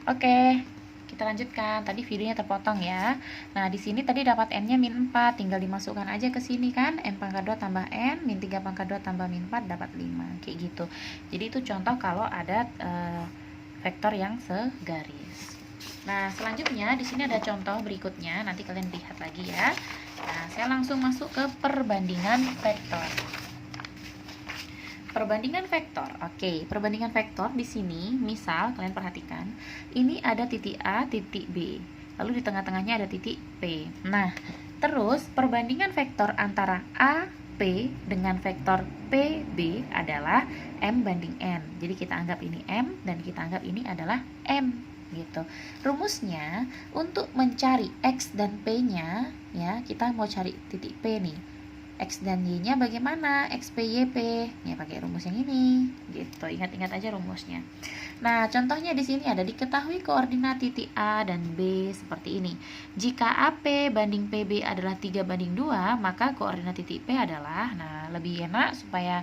Oke, kita lanjutkan. Tadi videonya terpotong ya. Nah, di sini tadi dapat n-nya min 4, tinggal dimasukkan aja ke sini kan. N pangkat 2 tambah n, min 3 pangkat 2 tambah min 4 dapat 5. Kayak gitu. Jadi itu contoh kalau ada vektor yang segaris. Nah, selanjutnya di sini ada contoh berikutnya. Nanti kalian lihat lagi ya. Nah, saya langsung masuk ke perbandingan vektor. Perbandingan vektor. Oke, perbandingan vektor di sini, misal kalian perhatikan, ini ada titik A, titik B. Lalu di tengah-tengahnya ada titik P. Nah, terus perbandingan vektor antara A, P dengan vektor PB adalah M banding N. Jadi kita anggap ini M dan kita anggap ini adalah M gitu. Rumusnya untuk mencari X dan P-nya ya, kita mau cari titik P nih. X dan Y-nya bagaimana? XP, YP. Ya, pakai rumus yang ini. Gitu. Ingat-ingat aja rumusnya. Nah, contohnya di sini ada diketahui koordinat titik A dan B seperti ini. Jika AP banding PB adalah 3 banding 2, maka koordinat titik P adalah, nah, lebih enak supaya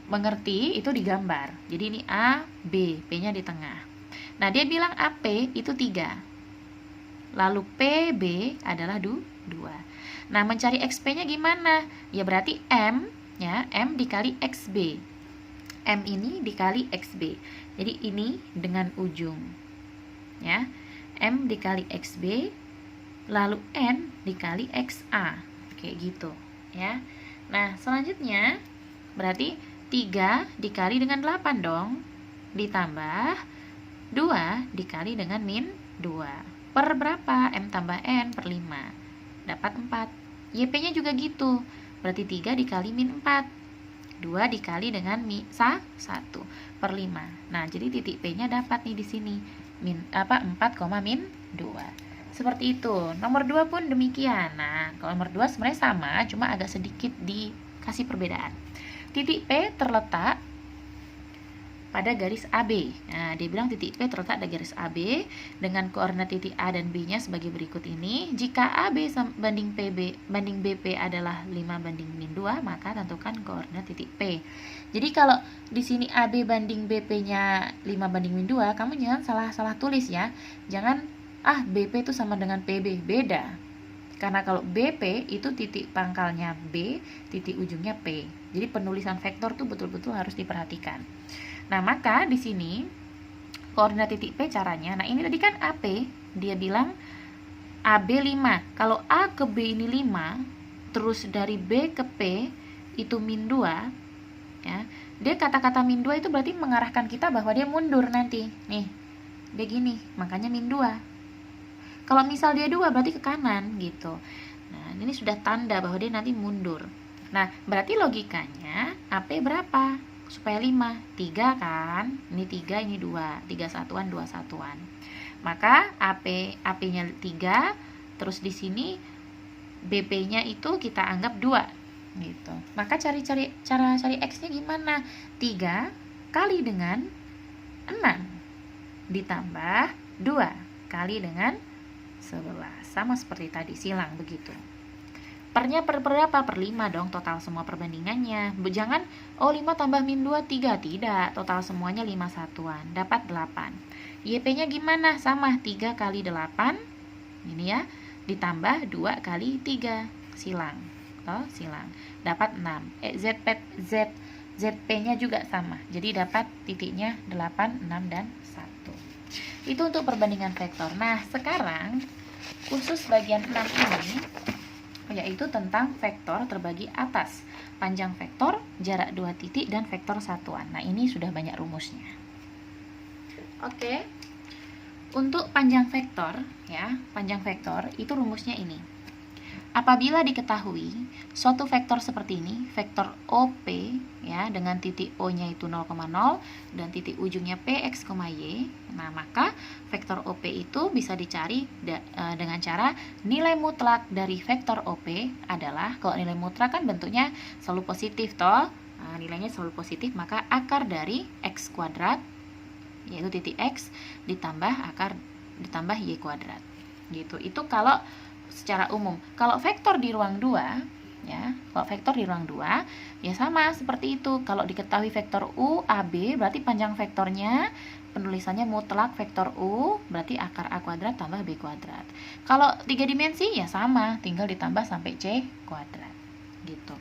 mengerti itu digambar. Jadi ini A, B, P-nya di tengah. Nah, dia bilang AP itu 3. Lalu PB adalah 2. Nah, mencari XP-nya gimana? Ya berarti M, ya, M dikali XB. M ini dikali XB. Jadi ini dengan ujung. Ya. M dikali XB, lalu N dikali XA. Kayak gitu, ya. Nah, selanjutnya berarti 3 dikali dengan 8 dong. Ditambah 2 dikali dengan min 2. Per berapa? M tambah N per 5. Dapat 4. YP-nya juga gitu. Berarti 3 dikali min 4. 2 dikali dengan 1 per 5. Nah, jadi titik P-nya dapat nih di sini. 4, min 2. Seperti itu. Nomor 2 pun demikian. Nah, kalau nomor 2 sebenarnya sama, cuma agak sedikit dikasih perbedaan. Titik P terletak pada garis AB. Nah, dia bilang titik P terletak pada garis AB dengan koordinat titik A dan B-nya sebagai berikut ini. Jika AB banding PB banding BP adalah 5 banding min 2, maka tentukan koordinat titik P. Jadi kalau di sini AB banding BP-nya 5 banding min 2, kamu jangan salah tulis ya. Jangan BP itu sama dengan PB, beda. Karena kalau BP itu titik pangkalnya B, titik ujungnya P. Jadi penulisan vektor tuh betul-betul harus diperhatikan. Nah, maka di sini koordinat titik P caranya. Nah, ini tadi kan AP, dia bilang AB 5. Kalau A ke B ini 5, terus dari B ke P itu min 2, ya. Dia kata-kata min 2 itu berarti mengarahkan kita bahwa dia mundur nanti. Nih, dia gini, makanya min 2. Kalau misal dia 2 berarti ke kanan gitu. Nah, ini sudah tanda bahwa dia nanti mundur. Nah, berarti logikanya AP berapa? Supaya 5, 3 kan, ini 3, ini 2, 3 satuan, 2 satuan. Maka AP-nya 3, terus di sini BP-nya itu kita anggap 2 gitu. Maka cara cari X-nya gimana? 3 kali dengan 6 ditambah 2 kali dengan 11. Sama seperti tadi, silang begitu. Pernya per berapa? Per 5 dong total semua perbandingannya. Jangan 5 tambah min 2 3, tidak. Total semuanya 5 satuan, dapat 8. YP-nya gimana? Sama 3 kali 8. Ini ya, ditambah 2 kali 3. Silang. Silang. Dapat 6. ZP-nya juga sama. Jadi dapat titiknya 8, 6 dan 1. Itu untuk perbandingan vektor. Nah, sekarang khusus bagian 6 ini yaitu tentang vektor terbagi atas, panjang vektor, jarak 2 titik, dan vektor satuan. Nah, ini sudah banyak rumusnya. Oke. Untuk panjang vektor, ya, panjang vektor itu rumusnya ini. Apabila diketahui suatu vektor seperti ini, vektor OP ya, dengan titik O-nya itu 0,0 dan titik ujungnya PX, Y. Nah, maka vektor OP itu bisa dicari dengan cara nilai mutlak dari vektor OP adalah, kalau nilai mutlak kan bentuknya selalu positif toh. Nah, nilainya selalu positif, maka akar dari X kuadrat yaitu titik X ditambah Y kuadrat. Gitu. Itu kalau secara umum. Kalau vektor di ruang 2, ya, kalau vektor di ruang 2, ya sama seperti itu. Kalau diketahui vektor U, AB, berarti panjang vektornya penulisannya mutlak vektor U, berarti akar A kuadrat tambah B kuadrat. Kalau 3 dimensi ya sama, tinggal ditambah sampai C kuadrat. Gitu.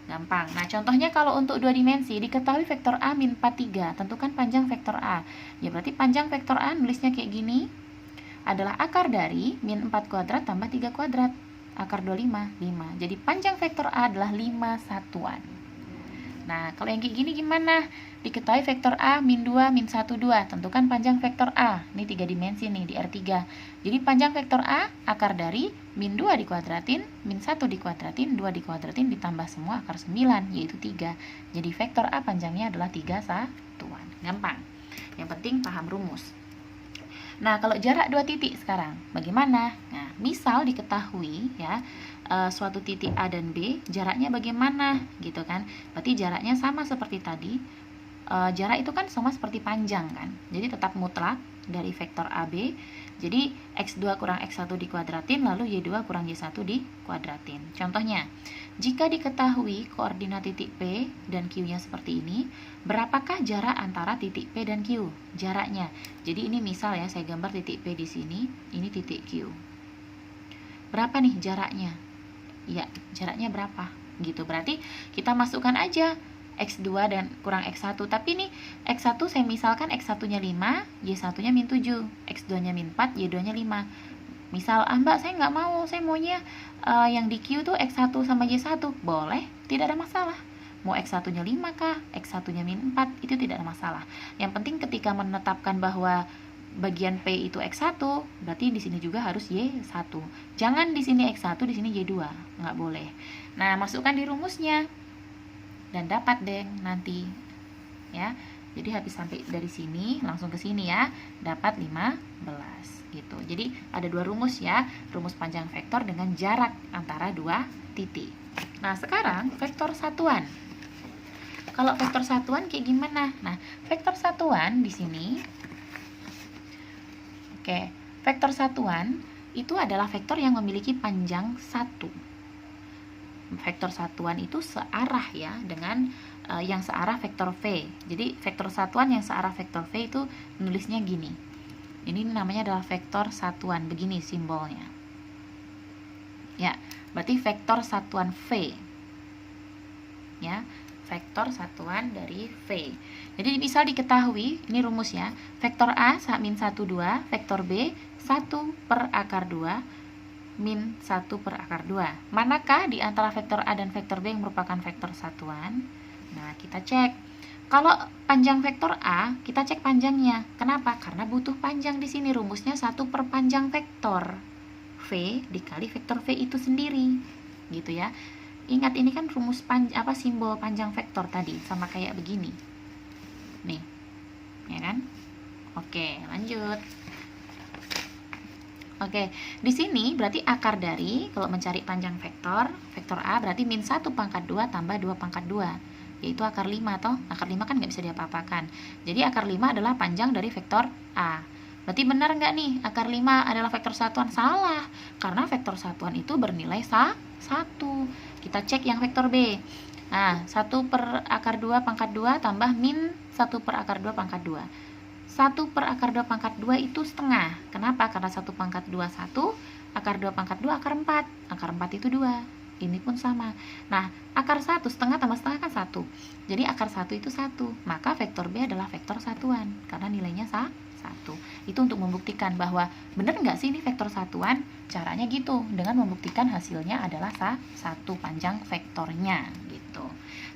Gampang. Nah, contohnya kalau untuk 2 dimensi, diketahui vektor A min 43, tentukan panjang vektor A. Ya, berarti panjang vektor A nulisnya kayak gini, adalah akar dari min 4 kuadrat tambah 3 kuadrat. Akar 25, 5. Jadi panjang vektor A adalah 5 satuan. Nah, kalau yang kayak gini gimana? Diketahui vektor A min 2, min 1, 2. Tentukan panjang vektor A. Ini 3 dimensi nih di R3. Jadi panjang vektor A akar dari min 2 dikuadratin, min 1 dikuadratin, 2 dikuadratin, ditambah semua akar 9, yaitu 3. Jadi vektor A panjangnya adalah 3 satuan. Gampang. Yang penting paham rumus. Nah, kalau jarak 2 titik sekarang, bagaimana? Nah, misal diketahui ya, suatu titik A dan B, jaraknya bagaimana? Gitu kan. Berarti jaraknya sama seperti tadi. Jarak itu kan sama seperti panjang kan. Jadi tetap mutlak dari vektor AB. Jadi X2 kurang X1 dikuadratin, lalu Y2 kurang Y1 dikuadratin. Contohnya, jika diketahui koordinat titik P dan Q-nya seperti ini, berapakah jarak antara titik P dan Q? Jaraknya. Jadi ini misal ya, saya gambar titik P di sini, ini titik Q. Berapa nih jaraknya? Ya, jaraknya berapa? Gitu. Berarti kita masukkan aja X2 dan kurang X1. Tapi nih, X1 saya misalkan X1-nya 5, Y1-nya min 7, X2-nya min 4, Y2-nya 5. Misal, Mbak, saya nggak mau, saya maunya yang di Q tuh X1 sama Y1. Boleh, tidak ada masalah. Mau X1-nya 5 kah, X1-nya min 4, itu tidak ada masalah. Yang penting ketika menetapkan bahwa bagian P itu X1, berarti di sini juga harus Y1. Jangan di sini X1, di sini Y2, nggak boleh. Nah, masukkan di rumusnya dan dapat deh nanti ya. Jadi habis sampai dari sini langsung ke sini ya, dapat 15 gitu. Jadi ada 2 rumus ya, rumus panjang vektor dengan jarak antara 2 titik. Nah, sekarang vektor satuan. Kalau vektor satuan kayak gimana? Nah, vektor satuan di sini, oke, vektor satuan itu adalah vektor yang memiliki panjang 1. Vektor satuan itu searah ya dengan yang searah vektor V. Jadi vektor satuan yang searah vektor V itu nulisnya gini. Ini namanya adalah vektor satuan, begini simbolnya. Ya, berarti vektor satuan V. Ya, vektor satuan dari V. Jadi misal diketahui, ini rumus ya, vektor A min 1, 2, vektor B 1 per akar 2, min 1 per akar 2. Manakah di antara vektor A dan vektor B yang merupakan vektor satuan? Nah, kita cek. Kalau panjang vektor A, kita cek panjangnya. Kenapa? Karena butuh panjang di sini. Rumusnya 1 per panjang vektor V dikali vektor V itu sendiri. Gitu ya. Ingat, ini kan rumus simbol panjang vektor tadi, sama kayak begini. Nih. Ya kan? Oke, lanjut. Oke, di sini berarti akar dari, kalau mencari panjang vektor A berarti min 1 pangkat 2 tambah 2 pangkat 2, yaitu akar 5 toh. Akar 5 kan nggak bisa diapa-apakan. Jadi akar 5 adalah panjang dari vektor A. Berarti benar nggak nih akar 5 adalah vektor satuan? Salah, karena vektor satuan itu bernilai 1. Kita cek yang vektor B. Nah, 1 per akar 2 pangkat 2 tambah min 1 per akar 2 pangkat 2. 1 per akar 2 pangkat 2 itu setengah. Kenapa? Karena 1 pangkat 2 1, akar 2 pangkat 2 akar 4. Akar 4 itu 2. Ini pun sama. Nah, akar 1 setengah tambah setengah kan 1. Jadi akar 1 itu 1. Maka vektor B adalah vektor satuan karena nilainya 1. Itu untuk membuktikan bahwa benar nggak sih ini vektor satuan? Caranya gitu, dengan membuktikan hasilnya adalah 1 panjang vektornya gitu.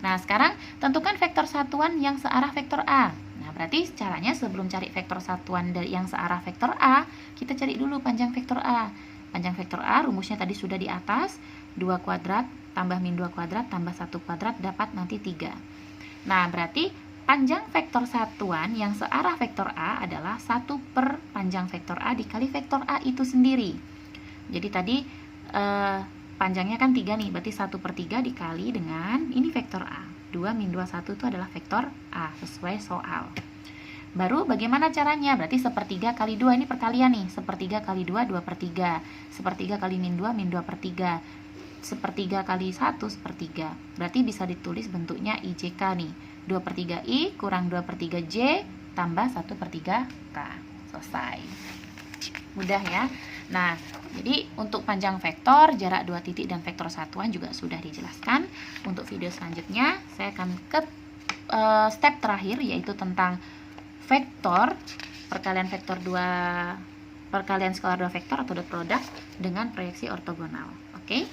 Nah, sekarang tentukan vektor satuan yang searah vektor A. Nah, berarti caranya sebelum cari vektor satuan dari yang searah vektor A, kita cari dulu panjang vektor A. Panjang vektor A rumusnya tadi sudah di atas, 2 kuadrat tambah min 2 kuadrat tambah 1 kuadrat dapat nanti 3. Nah, berarti panjang vektor satuan yang searah vektor A adalah 1 per panjang vektor A dikali vektor A itu sendiri. Jadi tadi panjangnya kan 3 nih, berarti 1 per 3 dikali dengan ini vektor A. 2 min 2, 1 itu adalah vektor A, sesuai soal. Baru bagaimana caranya? Berarti sepertiga kali 2, ini perkalian nih. Sepertiga kali 2, 2 per 3. Sepertiga kali min 2, min 2 per 3. Sepertiga kali 1, sepertiga. Berarti bisa ditulis bentuknya IJK nih. 2 per 3 I kurang 2 per 3 J tambah 1/3K. Selesai. Mudah ya. Nah, jadi untuk panjang vektor, jarak 2 titik dan vektor satuan juga sudah dijelaskan. Untuk video selanjutnya, saya akan ke step terakhir, yaitu tentang vektor, perkalian skalar 2 vektor atau dot product dengan proyeksi ortogonal. Oke?